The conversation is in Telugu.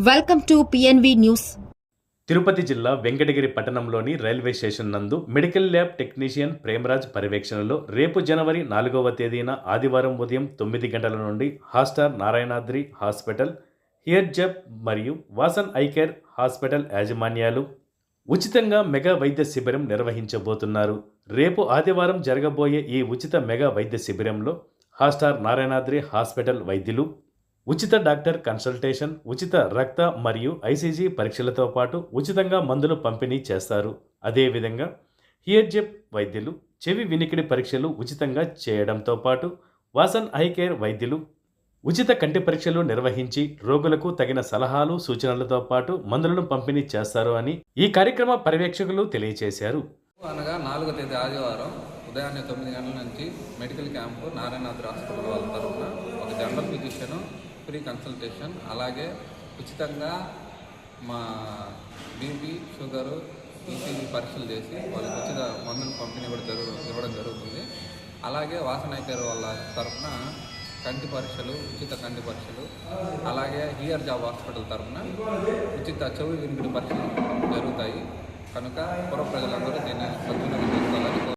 Welcome to PNV news. Tirupati జిల్లా వెంకటగిరి పట్టణంలోని రైల్వే స్టేషన్ నందు మెడికల్ ల్యాబ్ టెక్నీషియన్ ప్రేమరాజ్ పర్యవేక్షణలో రేపు జనవరి 4వ తేదీన ఆదివారం ఉదయం 9 గంటల నుండి హాస్టార్ నారాయణాద్రి హాస్పిటల్, హియర్ జబ్ మరియు వాసన్ ఐ కేర్ హాస్పిటల్ యాజమాన్యాలు ఉచితంగా మెగా వైద్య శిబిరం నిర్వహించబోతున్నారు. రేపు ఆదివారం జరగబోయే ఈ ఉచిత మెగా వైద్య శిబిరంలో హాస్టార్ నారాయణాద్రి హాస్పిటల్ వైద్యులు ఉచిత డాక్టర్ కన్సల్టేషన్, ఉచిత రక్త మరియు ఐసీజీ పరీక్షలతో పాటు ఉచితంగా మందులు పంపిణీ చేస్తారు. అదేవిధంగా హియర్ జెప్ వైద్యులు చెవి వినికిడి పరీక్షలు ఉచితంగా చేయడంతో పాటు వాసన్ ఐ కేర్ వైద్యులు ఉచిత కంటి పరీక్షలు నిర్వహించి రోగులకు తగిన సలహాలు సూచనలతో పాటు మందులను పంపిణీ చేస్తారు అని ఈ కార్యక్రమ పర్యవేక్షకులు తెలియజేశారు. అనగా 4వ తేదీ ఆదివారం ఉదయాన్నే 9 గంటల నుంచి మెడికల్ క్యాంపు నారాయణాద్రి హాస్పిటల్ వాళ్ళ తరఫున ఒక జనరల్ ఫిజిషియన్ ఫ్రీ కన్సల్టేషన్, అలాగే ఉచితంగా మా బీపీ, షుగరు, ఈసీజీ పరీక్షలు చేసి వాళ్ళకి ఉచిత మందులు పంపిణీ కూడా ఇవ్వడం జరుగుతుంది. అలాగే వాసన ఐకేర్ వాళ్ళ తరఫున కంటి పరీక్షలు, ఉచిత కంటి పరీక్షలు, అలాగే హియర్ జాబ్ హాస్పిటల్ తరఫున ఉచిత చెవి వినికిడి పరీక్షలు జరుగుతాయి. కనుక పుర ప్రజలందరూ దీన్ని సద్వినియోగం చేసుకోవాలని